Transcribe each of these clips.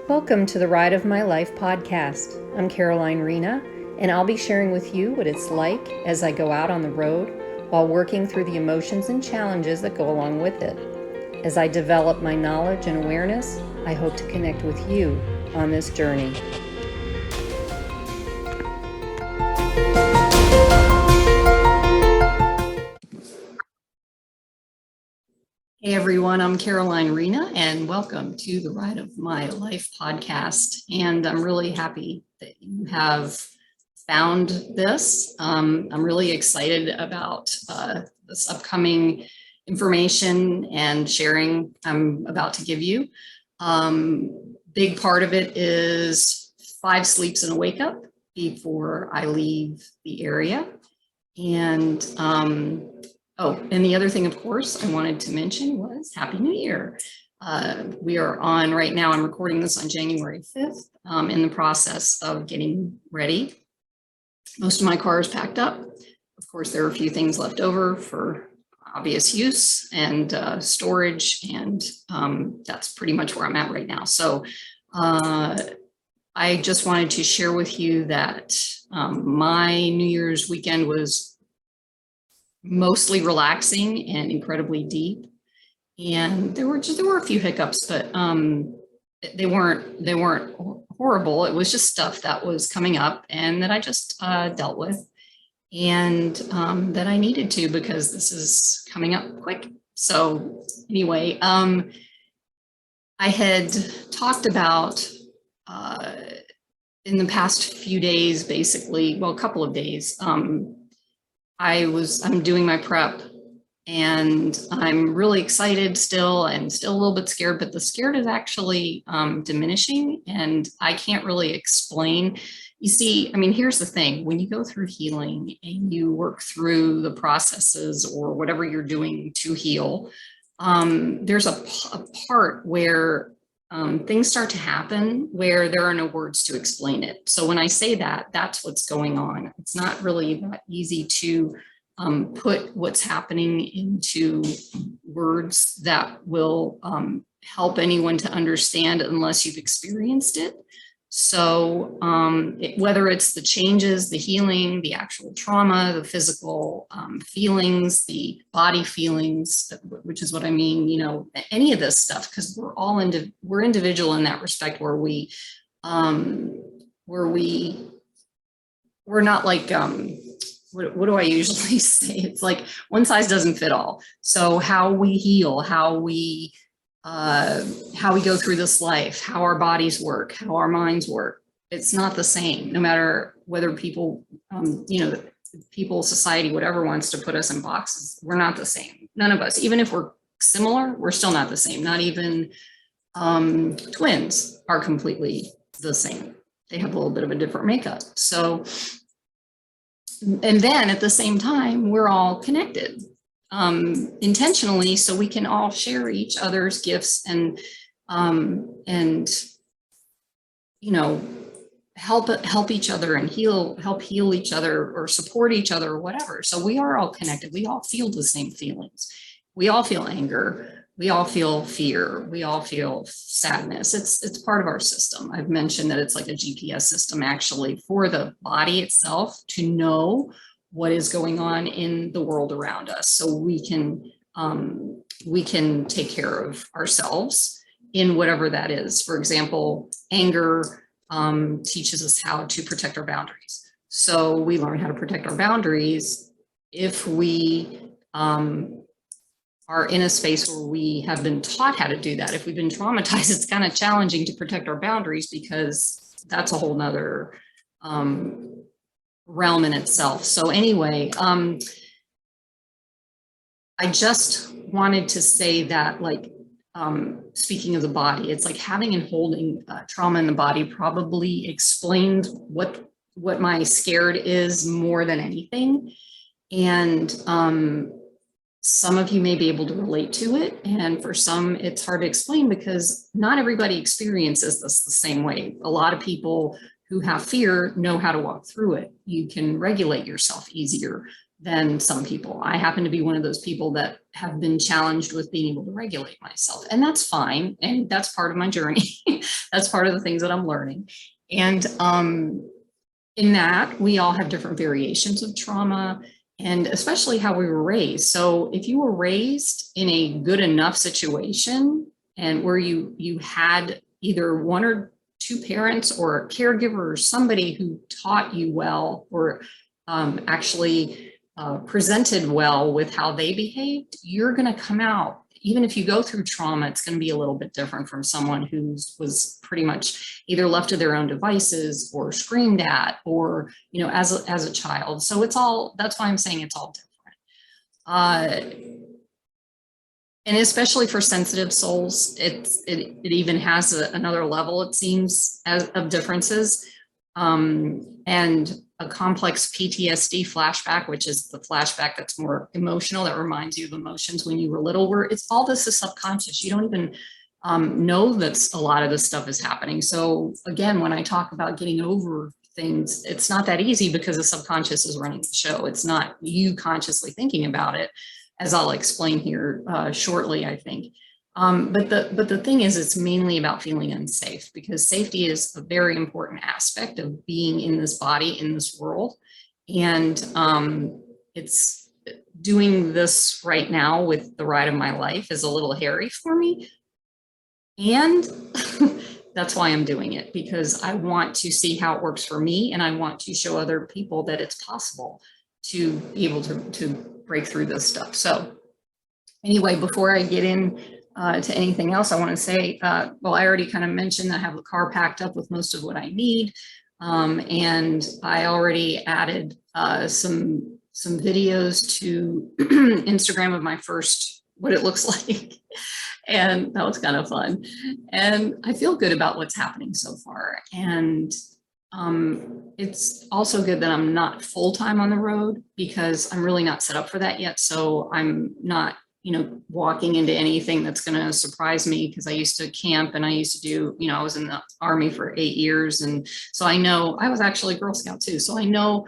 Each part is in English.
Welcome to the Ride of My Life podcast. I'm Rena, and I'll be sharing with you what it's like as I go out on the road while working through the emotions and challenges that go along with it. As I develop my knowledge and awareness, I hope to connect with you on this journey. Hey everyone, I'm Rena, and welcome to the Ride of My Life podcast. And I'm really happy that you have found this. I'm really excited about this upcoming information and sharing I'm about to give you. Big part of it is 5 sleeps and a wake up before I leave the area. And and the other thing, of course, I wanted to mention was Happy New Year. We are on right now, I'm recording this on January 5th, in the process of getting ready. Most of my car is packed up. Of course, there are a few things left over for obvious use and storage, and that's pretty much where I'm at right now. So I just wanted to share with you that my New Year's weekend was mostly relaxing and incredibly deep, and there were a few hiccups, but they weren't horrible. It was just stuff that was coming up and that I just dealt with, and that I needed to, because this is coming up quick. So anyway, I had talked about in the past few days, basically, well, a couple of days, I'm doing my prep, and I'm really excited still, and still a little bit scared, but the scared is actually diminishing, and I can't really explain. You see, I mean, here's the thing: when you go through healing and you work through the processes or whatever you're doing to heal, there's a part where things start to happen where there are no words to explain it. So when I say that, that's what's going on. It's not really that easy to put what's happening into words that will help anyone to understand unless you've experienced it. So whether it's the changes, the healing, the actual trauma, the physical feelings, the body feelings, which is what I mean, you know, any of this stuff, because we're individual in that respect, where we're not like, what do I usually say? It's like one size doesn't fit all. So how we heal, how we go through this life, how our bodies work, how our minds work, it's not the same, no matter whether people, people, society, whatever wants to put us in boxes. We're not the same. None of us, even if we're similar, we're still not the same. Not even twins are completely the same. They have a little bit of a different makeup. So, and then at the same time, we're all connected. Intentionally, so we can all share each other's gifts and you know, help each other and help heal each other or support each other or whatever. So we are all connected. We all feel the same feelings. We all feel anger. We all feel fear. We all feel sadness. It's part of our system. I've mentioned that it's like a GPS system, actually, for the body itself to know what is going on in the world around us, so we can take care of ourselves in whatever that is. For example, anger teaches us how to protect our boundaries. So we learn how to protect our boundaries if we are in a space where we have been taught how to do that. If we've been traumatized, it's kind of challenging to protect our boundaries, because that's a whole nother realm in itself. So anyway, I just wanted to say that, like, speaking of the body, it's like having and holding trauma in the body probably explained what my scared is more than anything. And some of you may be able to relate to it, and for some it's hard to explain, because not everybody experiences this the same way. A lot of people who have fear know how to walk through it. You can regulate yourself easier. than some people. I happen to be one of those people that have been challenged with being able to regulate myself, and that's fine. And that's part of my journey. That's part of the things that I'm learning. And in that, we all have different variations of trauma, and especially how we were raised. So if you were raised in a good enough situation and where you had either one or two parents or a caregiver or somebody who taught you well, or actually presented well with how they behaved, you're going to come out. Even if you go through trauma, it's going to be a little bit different from someone who was pretty much either left to their own devices or screamed at, or, you know, as a child. So it's all, that's why I'm saying it's all different. And especially for sensitive souls, it even has another level, it seems, of differences. And a complex PTSD flashback, which is the flashback that's more emotional, that reminds you of emotions when you were little, where it's all this is subconscious. You don't even know that a lot of this stuff is happening. So again, when I talk about getting over things, it's not that easy because the subconscious is running the show. It's not you consciously thinking about it, as I'll explain here shortly, I think. But the thing is, it's mainly about feeling unsafe, because safety is a very important aspect of being in this body, in this world. And it's doing this right now with the ride of my life is a little hairy for me. And that's why I'm doing it, because I want to see how it works for me. And I want to show other people that it's possible to be able to break through this stuff. So anyway, before I get in to anything else, I want to say, well, I already kind of mentioned I have the car packed up with most of what I need. And I already added some videos to Instagram of my first, what it looks like. And that was kind of fun. And I feel good about what's happening so far. And it's also good that I'm not full-time on the road, because I'm really not set up for that yet. So I'm not, you know, walking into anything that's going to surprise me, because I used to camp and I used to do, you know, I was in the Army for 8 years. And so I know, I was actually a Girl Scout too. So I know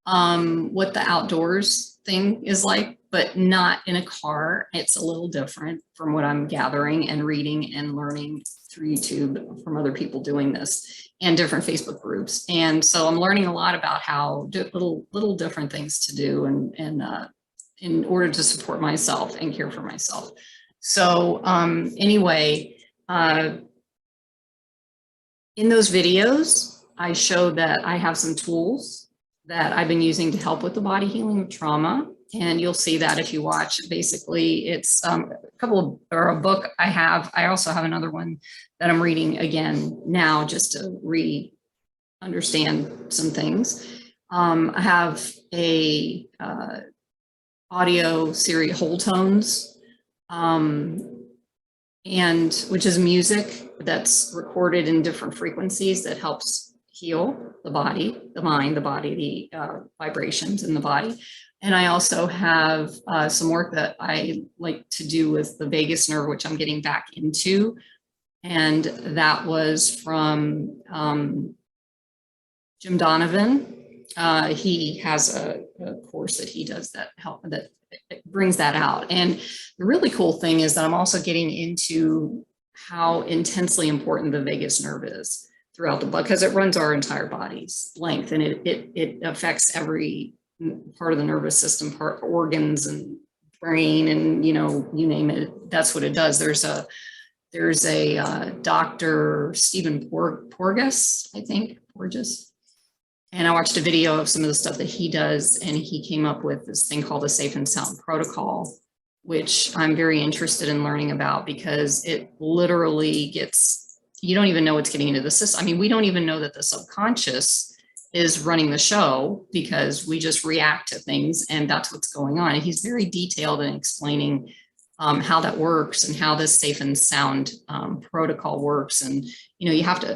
what the outdoors thing is like, but not in a car. It's a little different from what I'm gathering and reading and learning through YouTube from other people doing this and different Facebook groups. And so I'm learning a lot about how little different things to do and in order to support myself and care for myself. So anyway, in those videos, I show that I have some tools that I've been using to help with the body healing of trauma. And you'll see that if you watch. Basically, it's a book I have. I also have another one that I'm reading again now, just to understand some things. I have a audio series, Whole Tones, and which is music that's recorded in different frequencies that helps heal the body, the mind, the body, the vibrations in the body. And I also have some work that I like to do with the vagus nerve, which I'm getting back into. And that was from Jim Donovan. He has a course that he does that brings that out. And the really cool thing is that I'm also getting into how intensely important the vagus nerve is throughout the blood, because it runs our entire body's length, and it affects every part of the nervous system, organs and brain, and, you know, you name it, that's what it does. There's a Dr. Stephen Porges, I think, Porges. And I watched a video of some of the stuff that he does, and he came up with this thing called the Safe and Sound Protocol, which I'm very interested in learning about, because it literally you don't even know what's getting into the system. I mean, we don't even know that the subconscious is running the show, because we just react to things, and that's what's going on. And he's very detailed in explaining how that works and how this safe and sound protocol works. And, you know,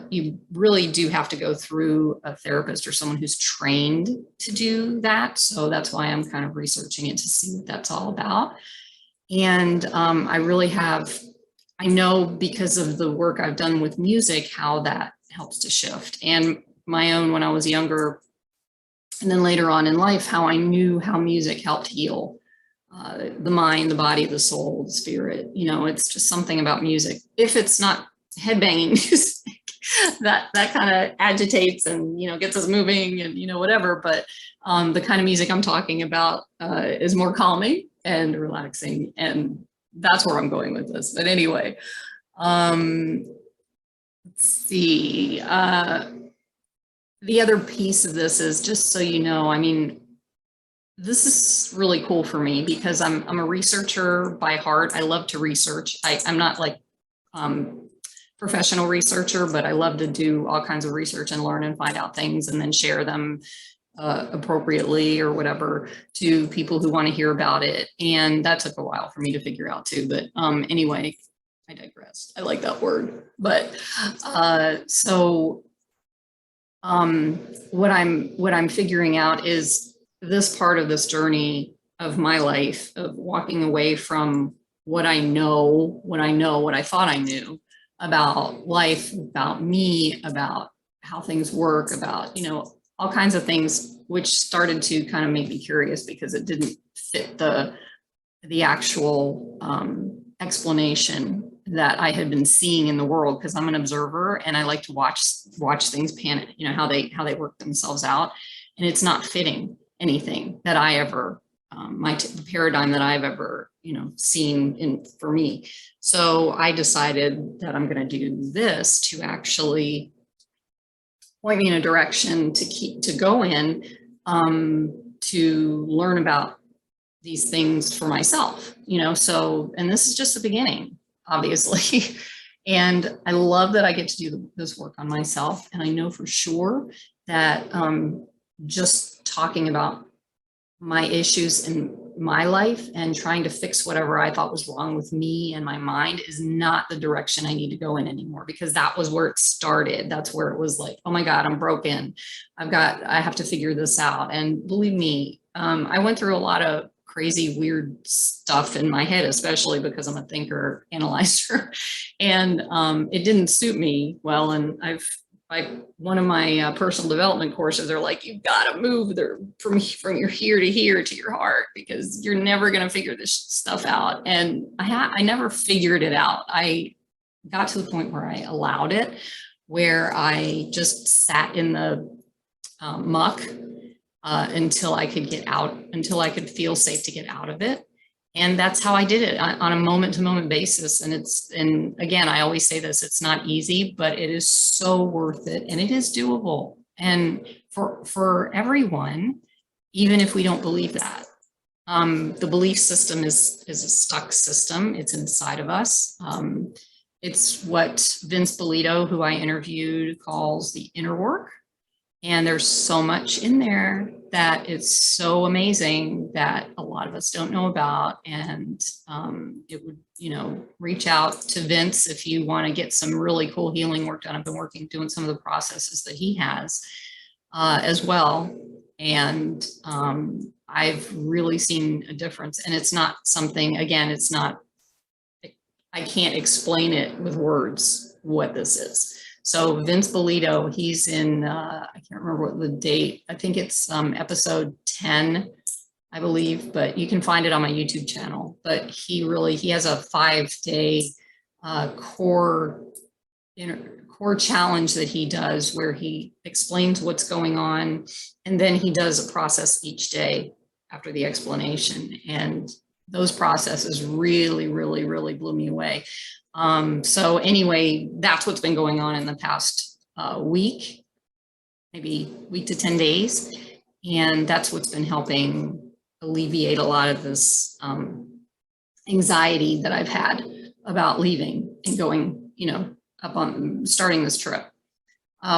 you really do have to go through a therapist or someone who's trained to do that. So that's why I'm kind of researching it to see what that's all about. And I know, because of the work I've done with music, how that helps to shift. And my own, when I was younger, And then later on in life, how I knew how music helped heal the mind, the body, the soul, the spirit. You know, it's just something about music. If it's not headbanging music, that kind of agitates and, you know, gets us moving and, you know, whatever. But the kind of music I'm talking about is more calming and relaxing. And that's where I'm going with this. But anyway, let's see. The other piece of this is, just so you know, I mean, this is really cool for me because I'm a researcher by heart. I love to research. I'm not like professional researcher, but I love to do all kinds of research and learn and find out things and then share them appropriately or whatever to people who want to hear about it. And that took a while for me to figure out too. But anyway, I digressed. I like that word. But what I'm figuring out is this part of this journey of my life of walking away from what I thought I knew about life, about me, about how things work, about, you know, all kinds of things, which started to kind of make me curious because it didn't fit the actual explanation that I had been seeing in the world, because I'm an observer and I like to watch things pan, you know, how they work themselves out, and it's not fitting anything that I ever the paradigm that I've ever, you know, seen for me. So I decided that I'm going to do this to actually point me in a direction to go in to learn about these things for myself, you know. So, and this is just the beginning, obviously. And I love that I get to do this work on myself. And I know for sure that just talking about my issues in my life and trying to fix whatever I thought was wrong with me and my mind is not the direction I need to go in anymore, because that was where it started. That's where it was like, oh my God, I'm broken. I have to figure this out. And believe me, I went through a lot of crazy, weird stuff in my head, especially because I'm a thinker, analyzer, and it didn't suit me well. And like one of my personal development courses, they're like, you've got to move there from your here to here to your heart, because you're never going to figure this stuff out. And I never figured it out. I got to the point where I allowed it, where I just sat in the muck until I could get out, until I could feel safe to get out of it. And that's how I did it on a moment to moment basis. And again, I always say this, it's not easy, but it is so worth it. And it is doable. And for everyone, even if we don't believe that, the belief system is a stuck system. It's inside of us. It's what Vince Polito, who I interviewed, calls the inner work. And there's so much in there that it's so amazing that a lot of us don't know about. And it would, you know, reach out to Vince if you want to get some really cool healing work done. I've been doing some of the processes that he has as well. And I've really seen a difference. And it's not something, again, it's not, I can't explain it with words what this is. So Vince Polito, he's in, I can't remember what the date, I think it's episode 10, I believe, but you can find it on my YouTube channel. But he has a 5-day core challenge that he does, where he explains what's going on, and then he does a process each day after the explanation. And those processes really, really, really blew me away. So anyway, that's what's been going on in the past week, maybe week to 10 days. And that's what's been helping alleviate a lot of this anxiety that I've had about leaving and going, you know, up on starting this trip,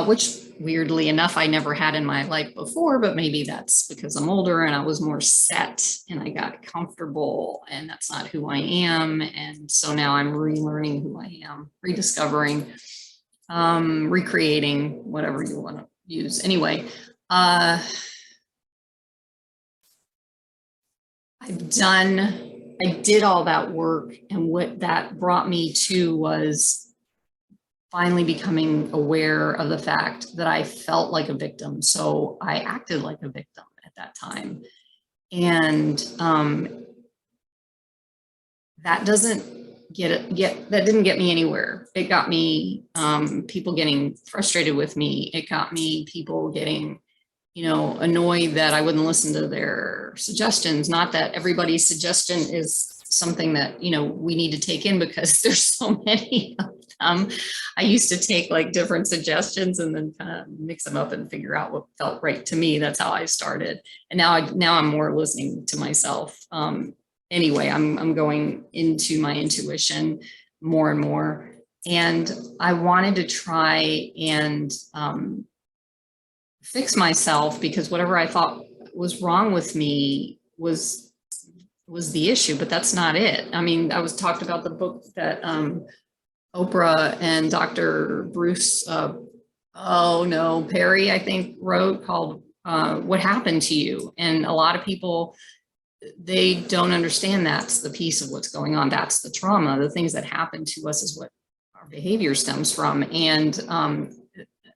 which weirdly enough, I never had in my life before, but maybe that's because I'm older and I was more set and I got comfortable, and that's not who I am. And so now I'm relearning who I am, rediscovering, recreating, whatever you want to use. Anyway, I did all that work, and what that brought me to was finally becoming aware of the fact that I felt like a victim. So I acted like a victim at that time. And that didn't get me anywhere. It got me people getting frustrated with me. It got me people getting, annoyed that I wouldn't listen to their suggestions. Not that everybody's suggestion is something that, we need to take in, because there's so many of them. I used to take like different suggestions and then kind of mix them up and figure out what felt right to me. That's how I started. And now I'm more listening to myself. Anyway, I'm going into my intuition more and more. And I wanted to try and fix myself, because whatever I thought was wrong with me was the issue, but that's not it. I mean, I was talked about the book that Oprah and Dr. Bruce, Perry, I think, wrote, called What Happened to You. And a lot of people, they don't understand that's the piece of what's going on. That's the trauma. The things that happen to us is what our behavior stems from. And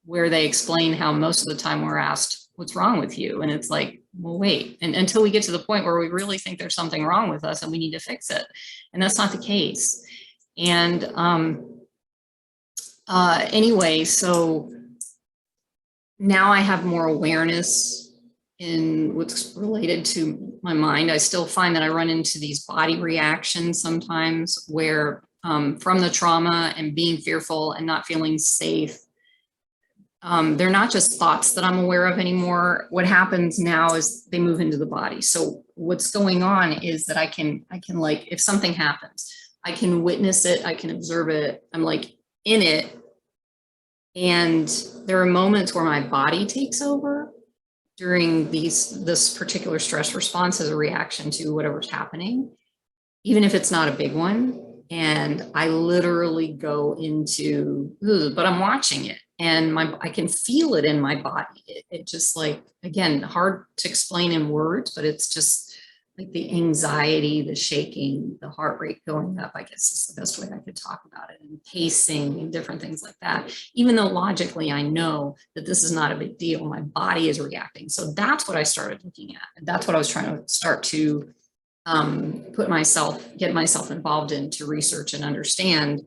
where they explain how most of the time we're asked, what's wrong with you? And it's like, well, wait, and until we get to the point where we really think there's something wrong with us and we need to fix it. And that's not the case. And anyway, so now I have more awareness in what's related to my mind. I still find that I run into these body reactions sometimes where from the trauma and being fearful and not feeling safe, they're not just thoughts that I'm aware of anymore. What happens now is they move into the body. So what's going on is that I can like, if something happens, I can witness it, I can observe it, I'm like in it. And there are moments where my body takes over during this particular stress response as a reaction to whatever's happening, even if it's not a big one. And I literally go into, but I'm watching it, and I can feel it in my body. It just, like, again, hard to explain in words, but it's just like the anxiety, the shaking, the heart rate going up, I guess is the best way I could talk about it, and pacing and different things like that. Even though logically I know that this is not a big deal, my body is reacting. So that's what I started looking at. And that's what I was trying to start to get myself involved in, to research and understand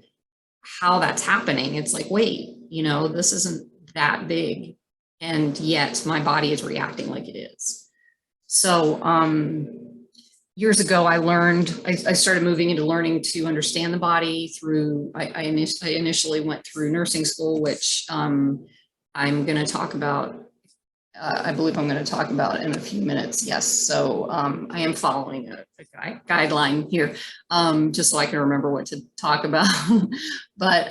how that's happening. It's like, wait, this isn't that big, and yet my body is reacting like it is. So years ago, I started moving into learning to understand the body through, I initially went through nursing school, which I'm going to talk about. I believe I'm going to talk about in a few minutes. Yes. So I am following a guideline here, just so I can remember what to talk about. But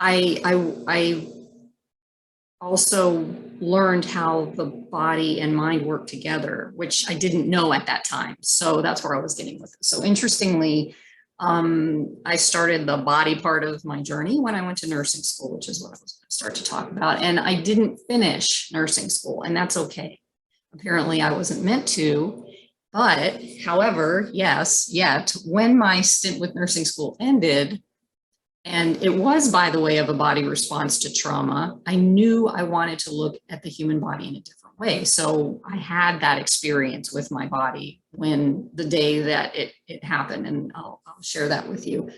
I also learned how the body and mind work together, which I didn't know at that time. So that's where I was getting with it. So interestingly, I started the body part of my journey when I went to nursing school, which is what I was going to start to talk about. And I didn't finish nursing school, and that's okay. Apparently I wasn't meant to, but however, yet when my stint with nursing school ended, and it was by the way of a body response to trauma, I knew I wanted to look at the human body in a different way. So I had that experience with my body when the day that it happened, and I'll share that with you.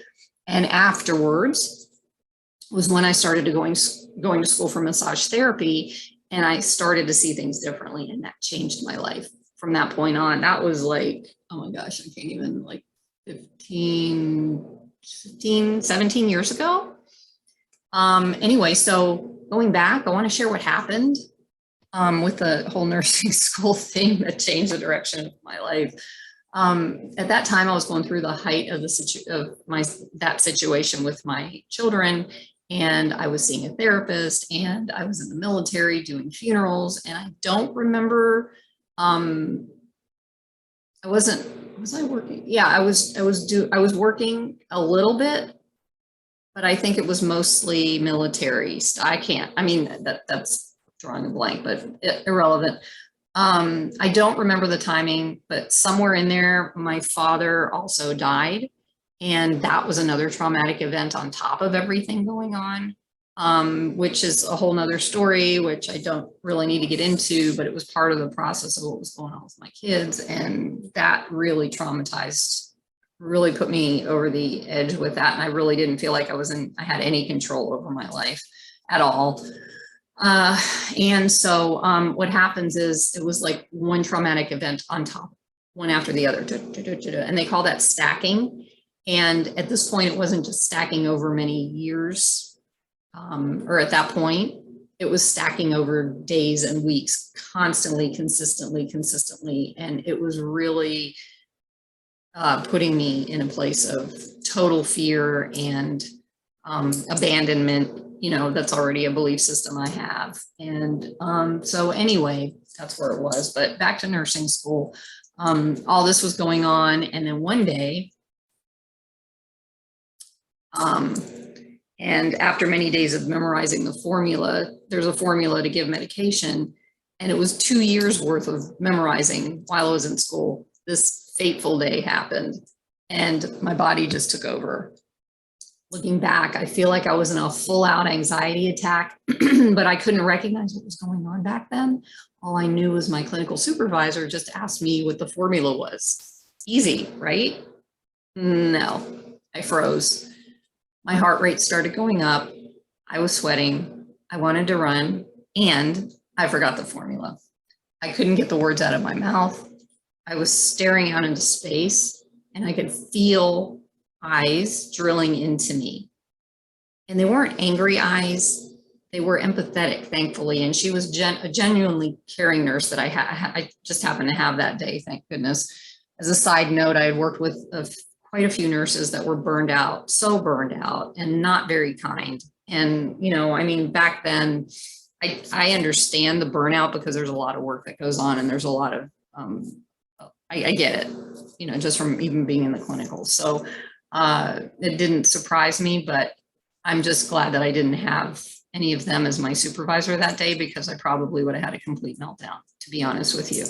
And afterwards was when I started going to school for massage therapy, and I started to see things differently, and that changed my life from that point on. That was like, oh my gosh, I can't even, like 17 years ago. Anyway, so going back, I want to share what happened with the whole nursing school thing that changed the direction of my life. At that time, I was going through the height of that situation with my children, and I was seeing a therapist, and I was in the military doing funerals, and I don't remember. Was I working? Yeah, I was working a little bit, but I think it was mostly military. That's drawing a blank, but irrelevant. I don't remember the timing, but somewhere in there, my father also died. And that was another traumatic event on top of everything going on, which is a whole nother story, which I don't really need to get into, but it was part of the process of what was going on with my kids. And that really traumatized, really put me over the edge with that. And I really didn't feel like I had any control over my life at all. And so what happens is it was like one traumatic event on top, one after the other, and they call that stacking. And at this point, it wasn't just stacking over many years, or at that point, it was stacking over days and weeks, constantly, consistently. And it was really putting me in a place of total fear and abandonment. That's already a belief system I have. And so anyway, that's where it was. But back to nursing school, all this was going on. And then one day, and after many days of memorizing the formula, there's a formula to give medication. And it was 2 years worth of memorizing while I was in school. This fateful day happened and my body just took over. Looking back, I feel like I was in a full out anxiety attack, but I couldn't recognize what was going on back then. All I knew was my clinical supervisor just asked me what the formula was. Easy, right? No, I froze. My heart rate started going up. I was sweating. I wanted to run, and I forgot the formula. I couldn't get the words out of my mouth. I was staring out into space, and I could feel eyes drilling into me. And they weren't angry eyes. They were empathetic, thankfully. And she was a genuinely caring nurse that I just happened to have that day, thank goodness. As a side note, I had worked with quite a few nurses that were burned out, so burned out and not very kind. And, back then, I understand the burnout because there's a lot of work that goes on and there's a lot of, I get it, just from even being in the clinical. So it didn't surprise me, but I'm just glad that I didn't have any of them as my supervisor that day, because I probably would have had a complete meltdown, to be honest with you.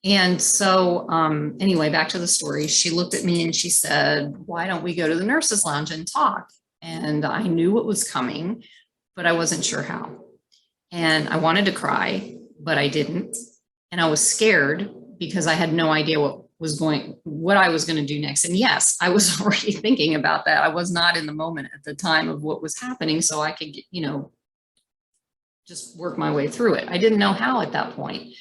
And so anyway, back to the story. She looked at me and she said, "Why don't we go to the nurses' lounge and talk?" And I knew what was coming, but I wasn't sure how. And I wanted to cry, but I didn't. And I was scared because I had no idea what I was going to do next. And yes, I was already thinking about that. I was not in the moment at the time of what was happening, so I could, just work my way through it. I didn't know how at that point.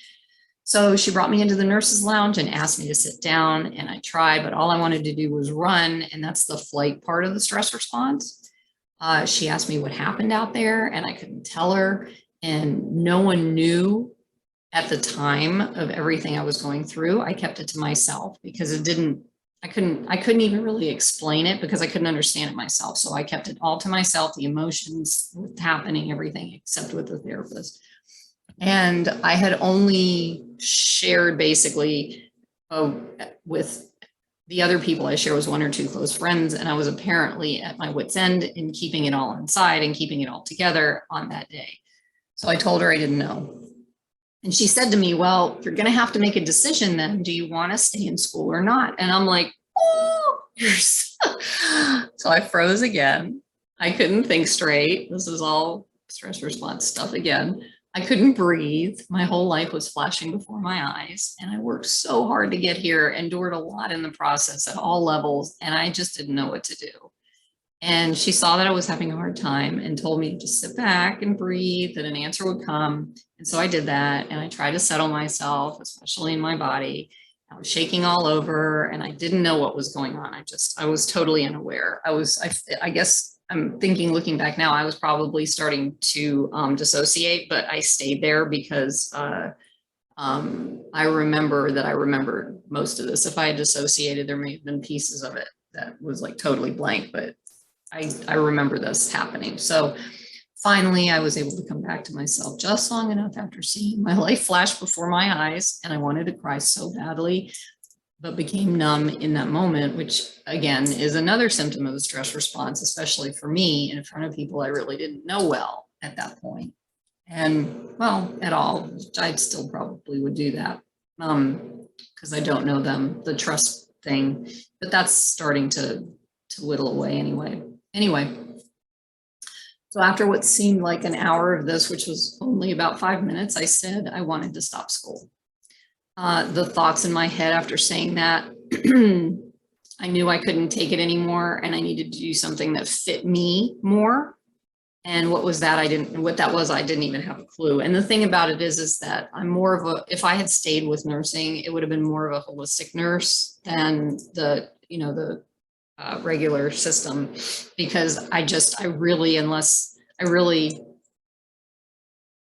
So she brought me into the nurses' lounge and asked me to sit down, and I tried, but all I wanted to do was run. And that's the flight part of the stress response. She asked me what happened out there, and I couldn't tell her. And no one knew at the time of everything I was going through. I kept it to myself because I couldn't even really explain it because I couldn't understand it myself. So I kept it all to myself, the emotions, what's happening, everything, except with the therapist. And I had only shared basically with the other people I share was one or two close friends. And I was apparently at my wit's end in keeping it all inside and keeping it all together on that day. So I told her I didn't know. And she said to me, "Well, you're going to have to make a decision then. Do you want to stay in school or not?" And I'm like, "Oh," so I froze again. I couldn't think straight. This is all stress response stuff again. I couldn't breathe. My whole life was flashing before my eyes. And I worked so hard to get here, endured a lot in the process at all levels. And I just didn't know what to do. And she saw that I was having a hard time and told me to just sit back and breathe, that an answer would come. And so I did that. And I tried to settle myself, especially in my body. I was shaking all over and I didn't know what was going on. I was totally unaware. I guess I'm thinking, looking back now, I was probably starting to dissociate, but I stayed there because I remembered most of this. If I had dissociated, there may have been pieces of it that was like totally blank, but I remember this happening. So finally, I was able to come back to myself just long enough after seeing my life flash before my eyes. And I wanted to cry so badly, but became numb in that moment, which again is another symptom of the stress response, especially for me in front of people I really didn't know well at that point. And well, at all, I still probably would do that because I don't know them, the trust thing, but that's starting to whittle away anyway. So after what seemed like an hour of this, which was only about 5 minutes, I said I wanted to stop school. The thoughts in my head after saying that, I knew I couldn't take it anymore and I needed to do something that fit me more. And what was that? I didn't even have a clue. And the thing about it is that I'm more of a, if I had stayed with nursing, it would have been more of a holistic nurse than the regular system, because I really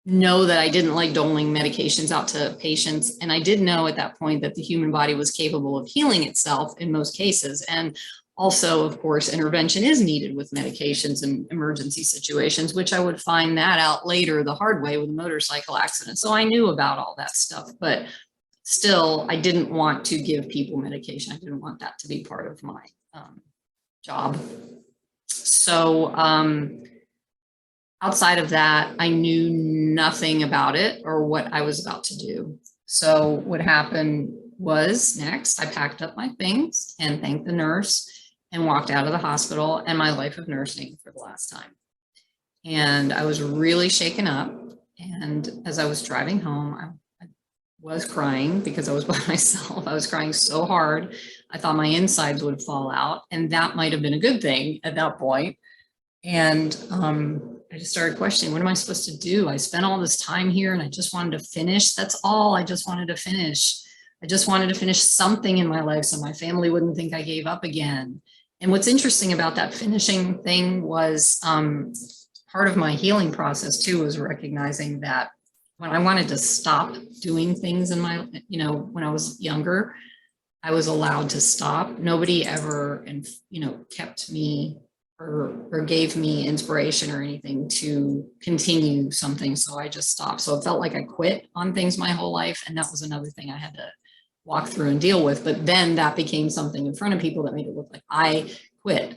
know that I didn't like doling medications out to patients. And I did know at that point that the human body was capable of healing itself in most cases. And also, of course, intervention is needed with medications in emergency situations, which I would find that out later the hard way with a motorcycle accident. So I knew about all that stuff, but still, I didn't want to give people medication. I didn't want that to be part of my job. So outside of that, I knew nothing about it or what I was about to do. So what happened was, next, I packed up my things and thanked the nurse and walked out of the hospital and my life of nursing for the last time. And I was really shaken up. And as I was driving home, I was crying because I was by myself. I was crying so hard. I thought my insides would fall out, and that might have been a good thing at that point. And I just started questioning, what am I supposed to do? I spent all this time here and I just wanted to finish. That's all. I just wanted to finish. I just wanted to finish something in my life so my family wouldn't think I gave up again. And what's interesting about that finishing thing was part of my healing process too, was recognizing that when I wanted to stop doing things in my, when I was younger, I was allowed to stop. Nobody ever, kept me or gave me inspiration or anything to continue something. So I just stopped. So it felt like I quit on things my whole life. And that was another thing I had to walk through and deal with. But then that became something in front of people that made it look like I quit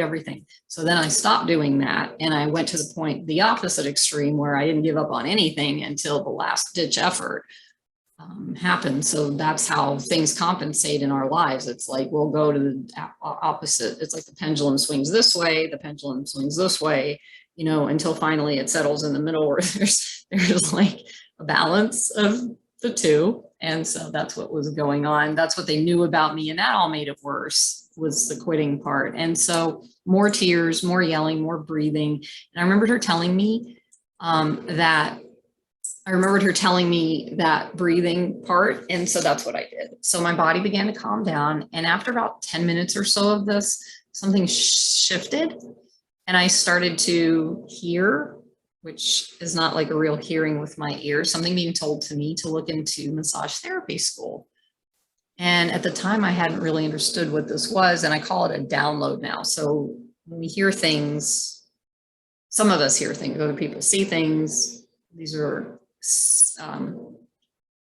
everything. So then I stopped doing that. And I went to the opposite extreme, where I didn't give up on anything until the last ditch effort happened. So that's how things compensate in our lives. It's like, we'll go to the opposite. It's like the pendulum swings this way, the pendulum swings this way, until finally it settles in the middle, where there's like a balance of the two. And so that's what was going on. That's what they knew about me. And that all made it worse, was the quitting part. And so more tears, more yelling, more breathing. And I remembered her telling me that breathing part. And so that's what I did. So my body began to calm down. And after about 10 minutes or so of this, something shifted and I started to hear, which is not like a real hearing with my ears, something being told to me to look into massage therapy school. And at the time I hadn't really understood what this was. And I call it a download now. So when we hear things, some of us hear things, other people see things. These are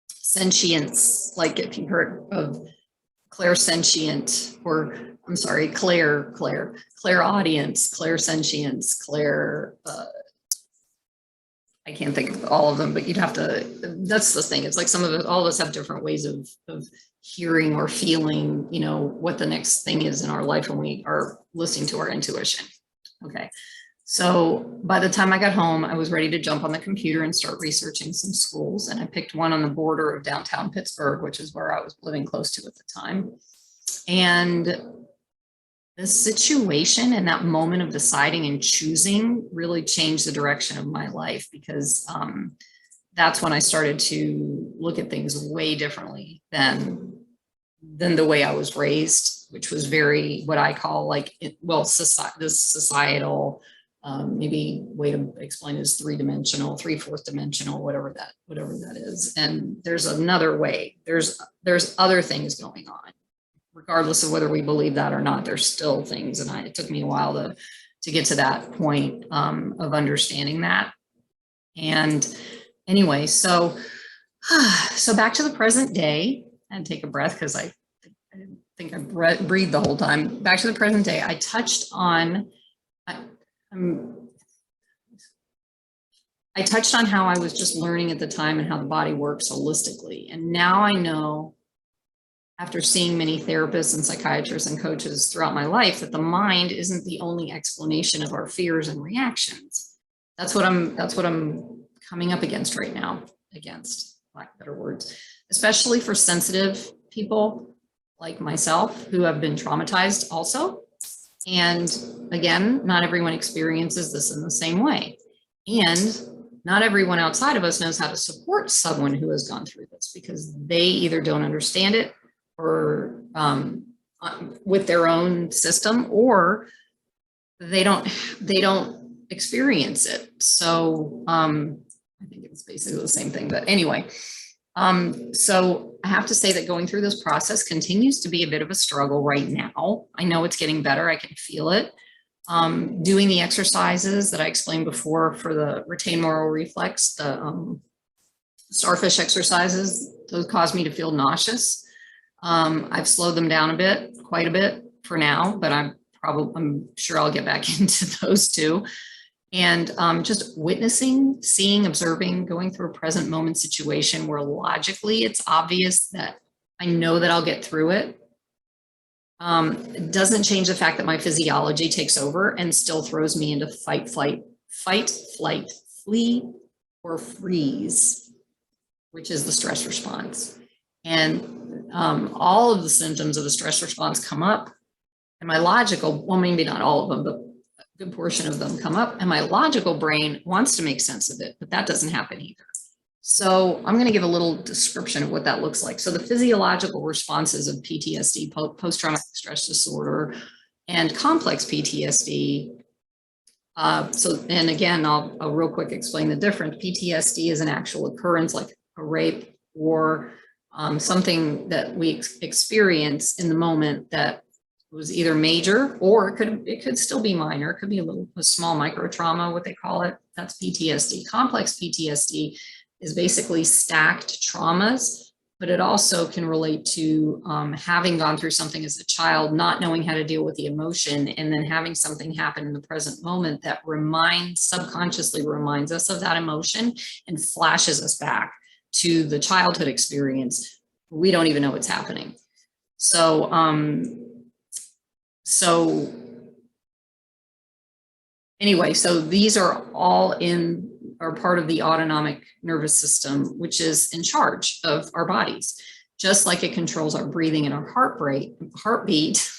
sentience, like if you heard of clairsentient, or I'm sorry, clairaudience, clairsentience, I can't think of all of them, but you'd have to, that's the thing. It's like all of us have different ways of hearing or feeling, what the next thing is in our life when we are listening to our intuition. Okay. So by the time I got home, I was ready to jump on the computer and start researching some schools. And I picked one on the border of downtown Pittsburgh, which is where I was living close to at the time. And the situation and that moment of deciding and choosing really changed the direction of my life, because that's when I started to look at things way differently than the way I was raised, which was very, what I call this societal, maybe way to explain it is three-dimensional, fourth dimensional, whatever that is. And there's another way. There's other things going on, regardless of whether we believe that or not. There's still things, and it took me a while to get to that point of understanding that. And anyway, so back to the present day, and take a breath because I didn't think I breathed the whole time. Back to the present day, I touched on how I was just learning at the time and how the body works holistically. And now I know after seeing many therapists and psychiatrists and coaches throughout my life, that the mind isn't the only explanation of our fears and reactions. That's what I'm coming up against right now, against lack of better words, especially for sensitive people like myself who have been traumatized also. And again, not everyone experiences this in the same way. And not everyone outside of us knows how to support someone who has gone through this, because they either don't understand it or with their own system, or they don't experience it. So I think it's basically the same thing, but anyway. So I have to say that going through this process continues to be a bit of a struggle right now. I know it's getting better. I can feel it. Doing the exercises that I explained before for the retain moral reflex, the starfish exercises, those cause me to feel nauseous. I've slowed them down a bit, quite a bit for now, but I'm sure I'll get back into those too. And just witnessing, seeing, observing, going through a present moment situation where logically it's obvious that I know that I'll get through it. It doesn't change the fact that my physiology takes over and still throws me into fight, flight, flee, or freeze, which is the stress response. And all of the symptoms of the stress response come up, and my logical, well, maybe not all of them, but a good portion of them come up, and my logical brain wants to make sense of it, but that doesn't happen either. So I'm going to give a little description of what that looks like. So the physiological responses of PTSD, post-traumatic stress disorder, and complex PTSD. And again, I'll real quick explain the difference. PTSD is an actual occurrence, like a rape or something that we experience in the moment that was either major, or it could still be minor. It could be a small micro trauma, what they call it. That's PTSD. Complex PTSD is basically stacked traumas, but it also can relate to having gone through something as a child, not knowing how to deal with the emotion, and then having something happen in the present moment that subconsciously reminds us of that emotion and flashes us back to the childhood experience. We don't even know what's happening. So anyway, so these are all are part of the autonomic nervous system, which is in charge of our bodies. Just like it controls our breathing and our heartbeat,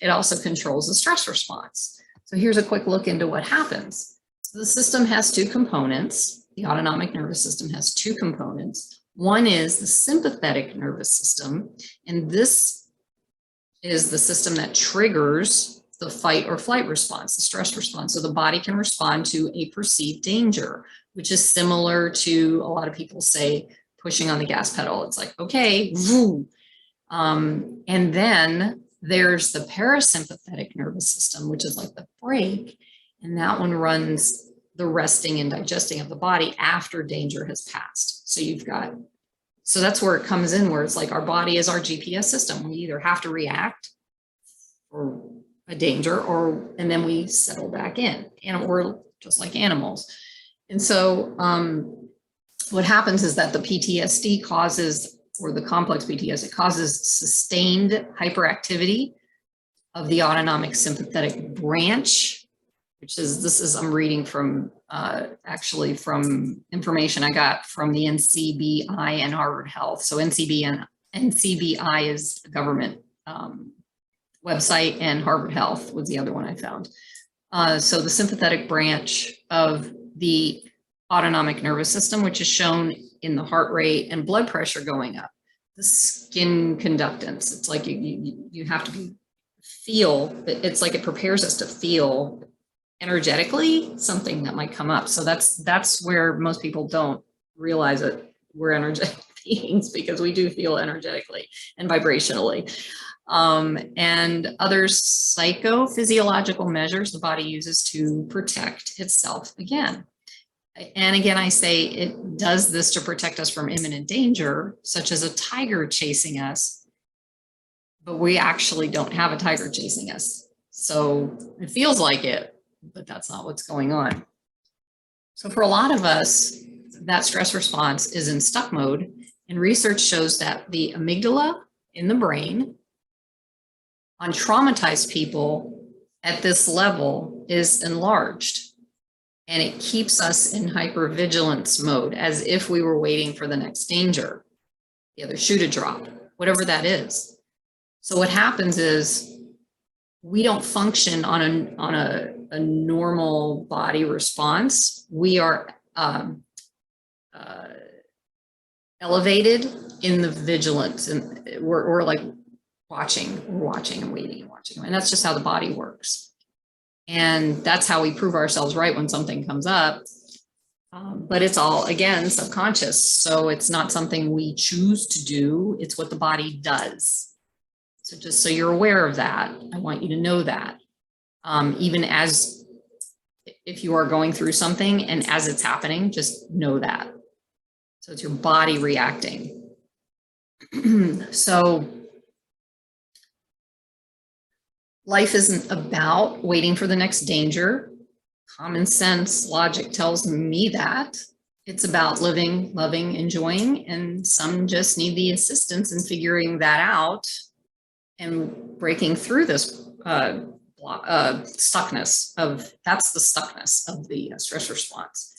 it also controls the stress response. So here's a quick look into what happens. So the system has two components. The autonomic nervous system has two components. One is the sympathetic nervous system, and this is the system that triggers the fight or flight response, the stress response. So the body can respond to a perceived danger, which is similar to, a lot of people say, pushing on the gas pedal. It's like, okay, woo. And then there's the parasympathetic nervous system, which is like the brake, and that one runs the resting and digesting of the body after danger has passed. So that's where it comes in, where it's like our body is our GPS system. We either have to react or a danger, and then we settle back in, and we're just like animals. And so what happens is that the PTSD causes, or the complex PTSD causes, sustained hyperactivity of the autonomic sympathetic branch, I'm reading from actually from information I got from the NCBI and Harvard Health. So NCBI is the government website, and Harvard Health was the other one I found. So the sympathetic branch of the autonomic nervous system, which is shown in the heart rate and blood pressure going up, the skin conductance. It's like you have to feel, it's like it prepares us to feel energetically something that might come up. So that's where most people don't realize that we're energetic beings, because we do feel energetically and vibrationally. And other psychophysiological measures the body uses to protect itself again. And again, I say it does this to protect us from imminent danger, such as a tiger chasing us, but we actually don't have a tiger chasing us. So it feels like it, but that's not what's going on. So for a lot of us, that stress response is in stuck mode, and research shows that the amygdala in the brain on traumatized people at this level is enlarged. And it keeps us in hypervigilance mode as if we were waiting for the next danger, the other shoe to drop, whatever that is. So what happens is we don't function on a normal body response. We are elevated in the vigilance, and we're like watching and waiting. And that's just how the body works. And that's how we prove ourselves right when something comes up. But it's all, again, subconscious. So it's not something we choose to do. It's what the body does. So just so you're aware of that, I want you to know that. Even as if you are going through something and as it's happening, just know that. So it's your body reacting. So life isn't about waiting for the next danger. Common sense logic tells me that. It's about living, loving, enjoying, and some just need the assistance in figuring that out and breaking through this stuckness of, that's the stuckness of the stress response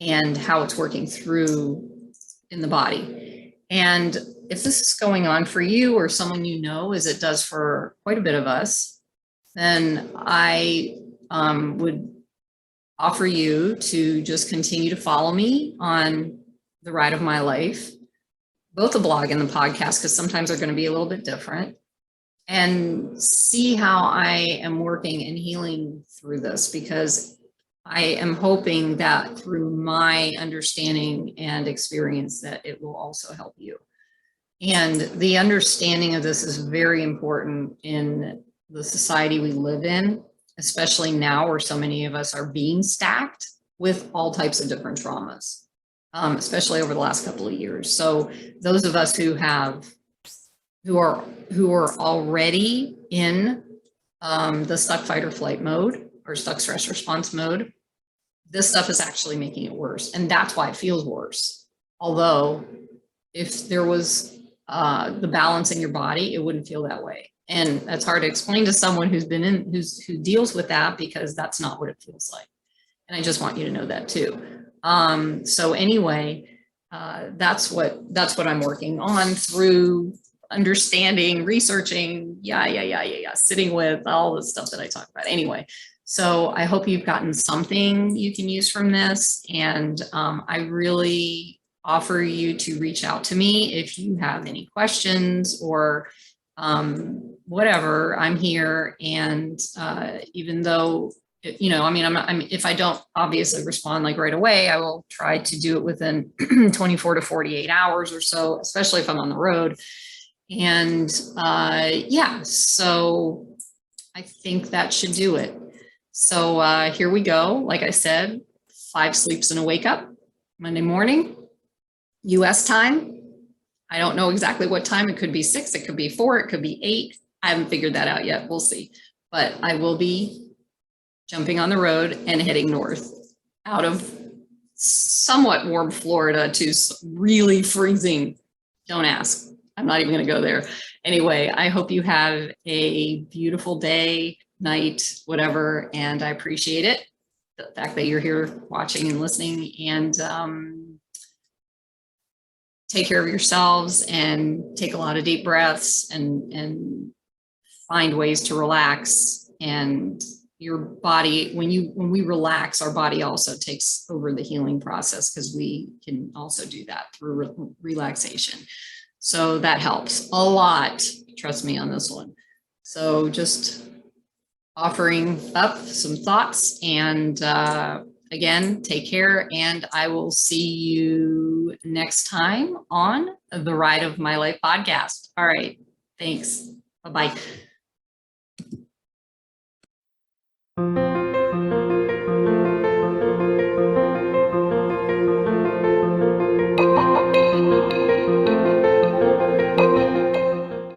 and how it's working through in the body. And if this is going on for you or someone you know, as it does for quite a bit of us, then I would offer you to just continue to follow me on the ride of my life, both the blog and the podcast, because sometimes they're going to be a little bit different, and see how I am working and healing through this, because I am hoping that through my understanding and experience that it will also help you. And the understanding of this is very important in the society we live in, especially now where so many of us are being stacked with all types of different traumas, especially over the last couple of years. So those of us who are already in the stuck fight or flight mode or stuck stress response mode, this stuff is actually making it worse. And that's why it feels worse. Although if there was the balance in your body, it wouldn't feel that way. And that's hard to explain to someone who deals with that, because that's not what it feels like. And I just want you to know that too. So anyway, that's what I'm working on through understanding, researching, sitting with all the stuff that I talk about. Anyway, so I hope you've gotten something you can use from this. And I really offer you to reach out to me if you have any questions or whatever. I'm here. And even though, if I don't obviously respond like right away, I will try to do it within 24 to 48 hours or so, especially if I'm on the road. And so I think that should do it. So here we go. Like I said, 5 sleeps and a wake up Monday morning, US time. I don't know exactly what time. It could be 6, it could be 4, it could be 8. I haven't figured that out yet. We'll see. But I will be jumping on the road and heading north out of somewhat warm Florida to really freezing. Don't ask. I'm not even going to go there. Anyway, I hope you have a beautiful day, night, whatever. And I appreciate it. The fact that you're here watching and listening, and take care of yourselves and take a lot of deep breaths and find ways to relax. And your body, when we relax, our body also takes over the healing process, because we can also do that through relaxation. So that helps a lot. Trust me on this one. So just offering up some thoughts, and again, take care, and I will see you next time on the Ride of My Life podcast. All right. Thanks. Bye-bye.